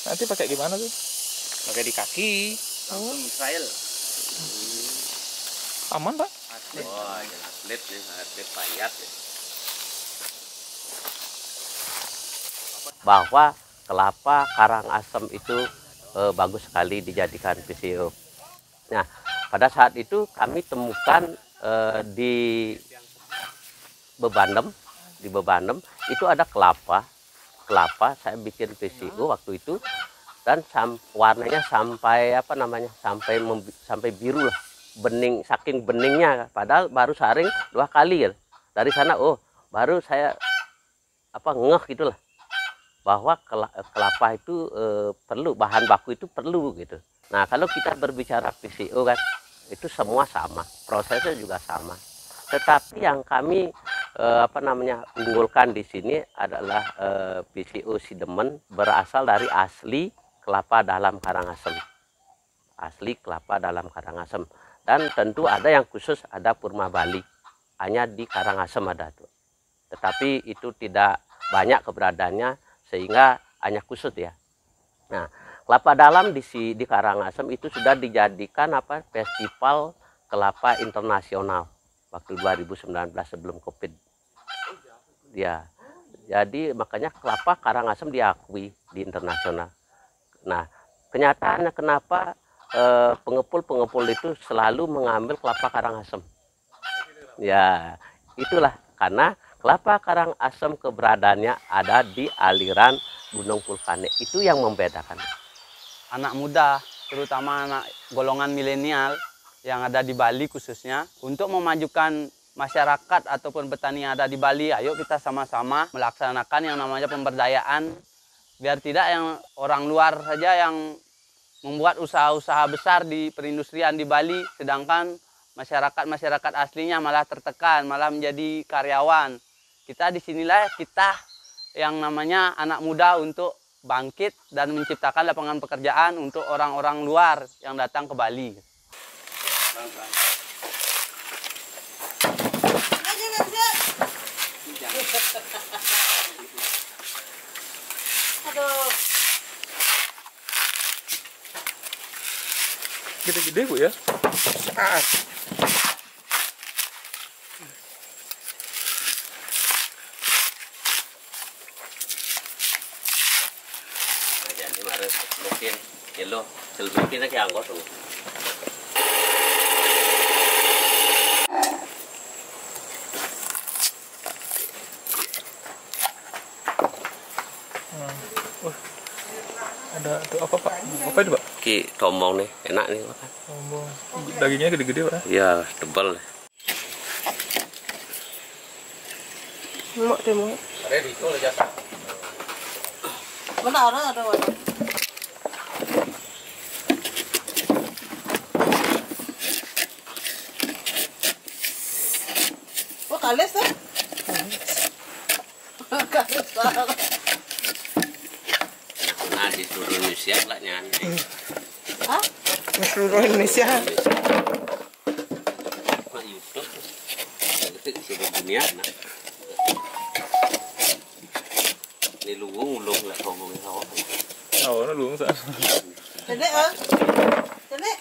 Nanti pakai gimana tuh? Pakai di kaki. Langsung Israel. Aman, Pak? Wah, atlet nih, atlet payat ya. Bahwa kelapa Karangasem itu bagus sekali dijadikan PCO. Nah, pada saat itu kami temukan di Bebanem, itu ada kelapa saya bikin PCO waktu itu, dan warnanya sampai sampai biru lah, bening, saking beningnya, padahal baru saring 2 kali ya. Dari sana baru saya ngeh gitulah, bahwa kelapa itu perlu, bahan baku itu perlu gitu. Nah, kalau kita berbicara PCO kan, itu semua sama, prosesnya juga sama. Tetapi yang kami unggulkan di sini adalah PCO Sidemen, berasal dari asli kelapa dalam Karangasem. Asli kelapa dalam Karangasem. Dan tentu ada yang khusus, ada Purma Bali. Hanya di Karangasem ada tuh. Tetapi itu tidak banyak keberadaannya, sehingga hanya khusus ya. Nah, kelapa dalam di Karangasem itu sudah dijadikan festival kelapa internasional waktu 2019 sebelum Covid. Ya, jadi makanya kelapa Karangasem diakui di internasional. Nah, kenyataannya kenapa pengepul itu selalu mengambil kelapa Karangasem? Ya, itulah karena kelapa Karangasem keberadaannya ada di aliran Gunung Vulkanik. Itu yang membedakan. Anak muda, terutama anak golongan milenial yang ada di Bali khususnya, untuk memajukan masyarakat ataupun petani yang ada di Bali, ayo kita sama-sama melaksanakan yang namanya pemberdayaan, biar tidak yang orang luar saja yang membuat usaha-usaha besar di perindustrian di Bali, sedangkan masyarakat aslinya malah tertekan, malah menjadi karyawan. Kita disinilah kita yang namanya anak muda untuk bangkit dan menciptakan lapangan pekerjaan untuk orang-orang luar yang datang ke Bali. Aduh. Gede-gede Bu ya. Jadi mungkin kilo mungkin lagi anggot tuh. Ada tuh apa Pak? Apa itu Pak? Ki tombong nih, enak nih makan. Tombong. Dagingnya gede-gede Pak? Iya, tebal. Mau demo. Ada di itu aja. Mana ada. Oh, kales tuh? Kales banget. Nah, di seluruh Indonesia lah nyanyi. Hah? Di seluruh Indonesia. Pak YouTube. Itu seluruh dunia. Nah. Ini ulung lah ngomongin sama. Oh, nó luống sao? Dedek, Dedek.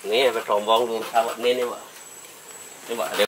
Ini apa tombong lu sawat ini Pak. Ini Pak ada.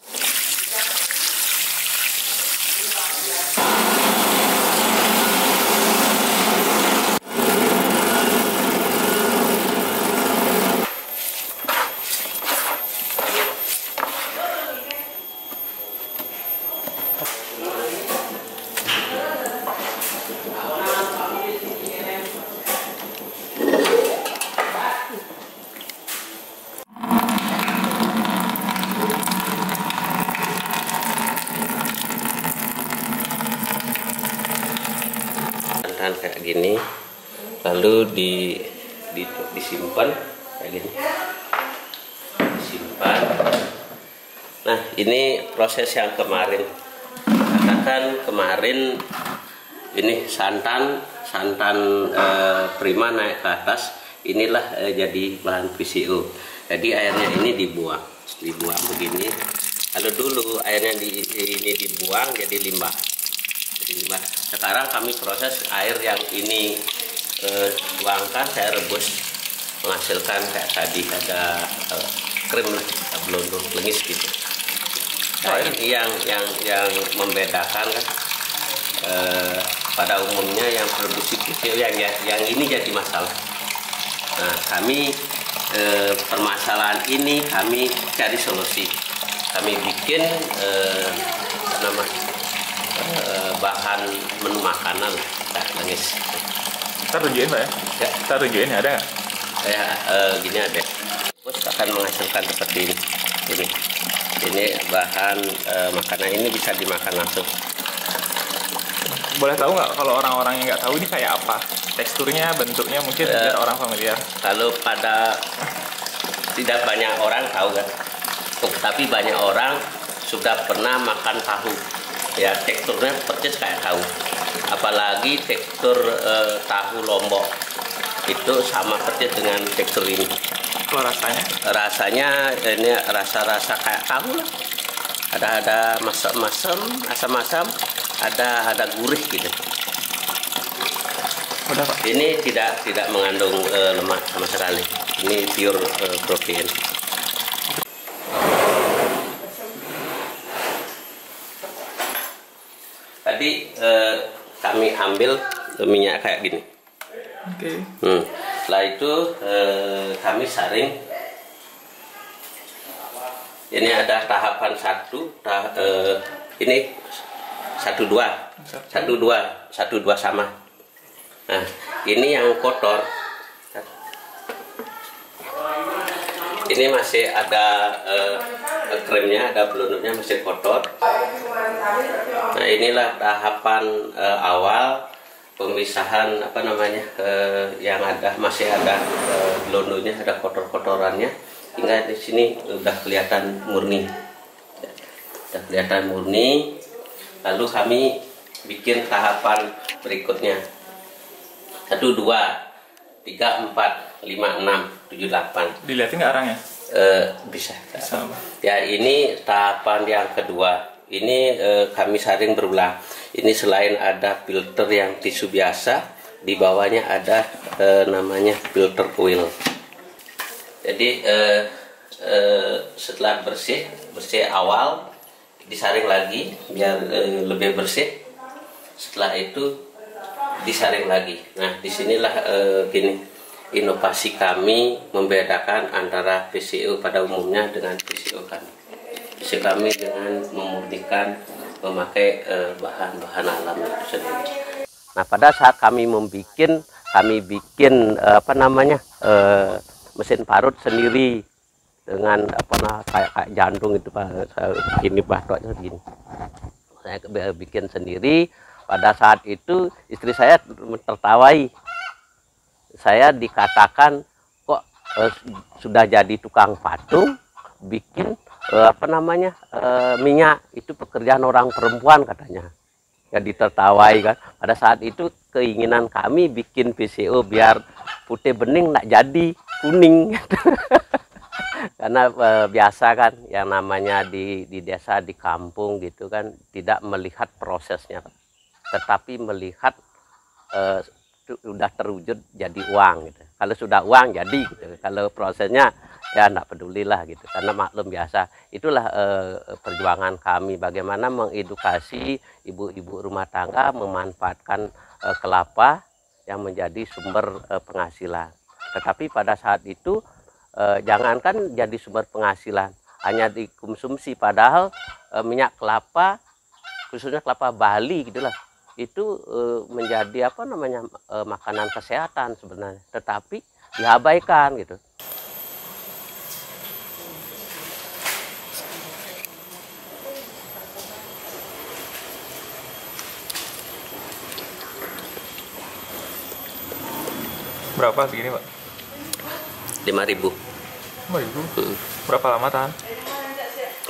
Kayak gini, lalu disimpan kayak gini, disimpan. Nah, ini proses yang kemarin, katakan kemarin ini santan prima naik ke atas, inilah jadi bahan PCO. Jadi airnya ini dibuang begini, lalu dulu airnya ini dibuang jadi limbah. Nah, sekarang kami proses air yang ini tuangkan, saya rebus menghasilkan kayak tadi ada krim lah, belum lengis gitu. Nah, ini yang membedakan kan, pada umumnya yang produksi PCO yang ini jadi masalah. Nah, kami permasalahan ini kami cari solusi. Kami bikin bahan menu makanan kayak lengis. Kita tunjukin Pak ya? Ya. Kita tunjukin ada nggak? Saya gini ada. Terus akan menghasilkan seperti ini. Ini bahan makanan ini bisa dimakan langsung. Boleh tahu nggak kalau orang-orang yang nggak tahu ini kayak apa? Teksturnya, bentuknya mungkin biar orang familiar. Kalau pada tidak banyak orang tahu kan, tapi banyak orang sudah pernah makan tahu. Ya, teksturnya persis kayak tahu. Apalagi tekstur tahu Lombok itu sama persis dengan tekstur ini. Kalau rasanya? Rasanya ini rasa-rasa kayak tahu lah. Ada masam-masam, asam-asam, ada gurih gitu. Udah Pak. Ini tidak mengandung lemak sama sekali. Ini pure protein. Tadi kami ambil minyak kayak gini. Oke. Setelah itu kami saring. Ini ada tahapan ini 1, 2 sama. Nah, ini yang kotor. Ini masih ada krimnya, ada belundurnya masih kotor. Nah, inilah tahapan awal pemisahan yang masih ada belundurnya, ada kotor-kotorannya. Hingga di sini udah kelihatan murni. Lalu kami bikin tahapan berikutnya. 1, 2, 3, 4, 5, 6, 7, 8. Dilihatin nggak arangnya? Bisa. Sama. Ya, ini tahapan yang kedua. Ini kami saring berulang. Ini selain ada filter yang tisu biasa, di bawahnya ada namanya filter oil. Jadi setelah bersih awal disaring lagi biar lebih bersih. Setelah itu disaring lagi. Nah, disinilah inovasi kami membedakan antara PCO pada umumnya dengan PCO kami. PCO kami dengan memurnikan memakai bahan-bahan alam itu sendiri. Nah, pada saat kami bikin mesin parut sendiri dengan kayak jantung itu Pak. Ini batoknya begini. Saya bikin sendiri. Pada saat itu istri saya tertawai. Saya dikatakan kok sudah jadi tukang patung bikin minyak, itu pekerjaan orang perempuan katanya. Ya ditertawai kan. Pada saat itu keinginan kami bikin PCO biar putih bening nak jadi kuning. Karena biasa kan yang namanya di desa, di kampung gitu kan, tidak melihat prosesnya, tetapi melihat sudah terwujud jadi uang gitu. Kalau sudah uang jadi gitu. Kalau prosesnya ya enggak pedulilah gitu. Karena maklum biasa. Itulah perjuangan kami bagaimana mengedukasi ibu-ibu rumah tangga memanfaatkan kelapa yang menjadi sumber penghasilan. Tetapi pada saat itu jangankan jadi sumber penghasilan, hanya dikonsumsi, padahal minyak kelapa khususnya kelapa Bali gitulah itu menjadi makanan kesehatan sebenarnya, tetapi diabaikan gitu. Berapa segini Pak? 5.000. 5.000? Berapa lama tahan?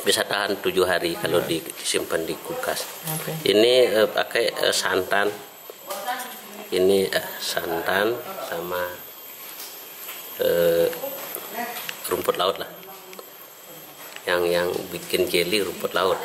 Bisa tahan 7 hari kalau disimpan di kulkas. Okay. Ini pakai santan. Ini santan sama rumput laut lah. Yang bikin jelly rumput laut.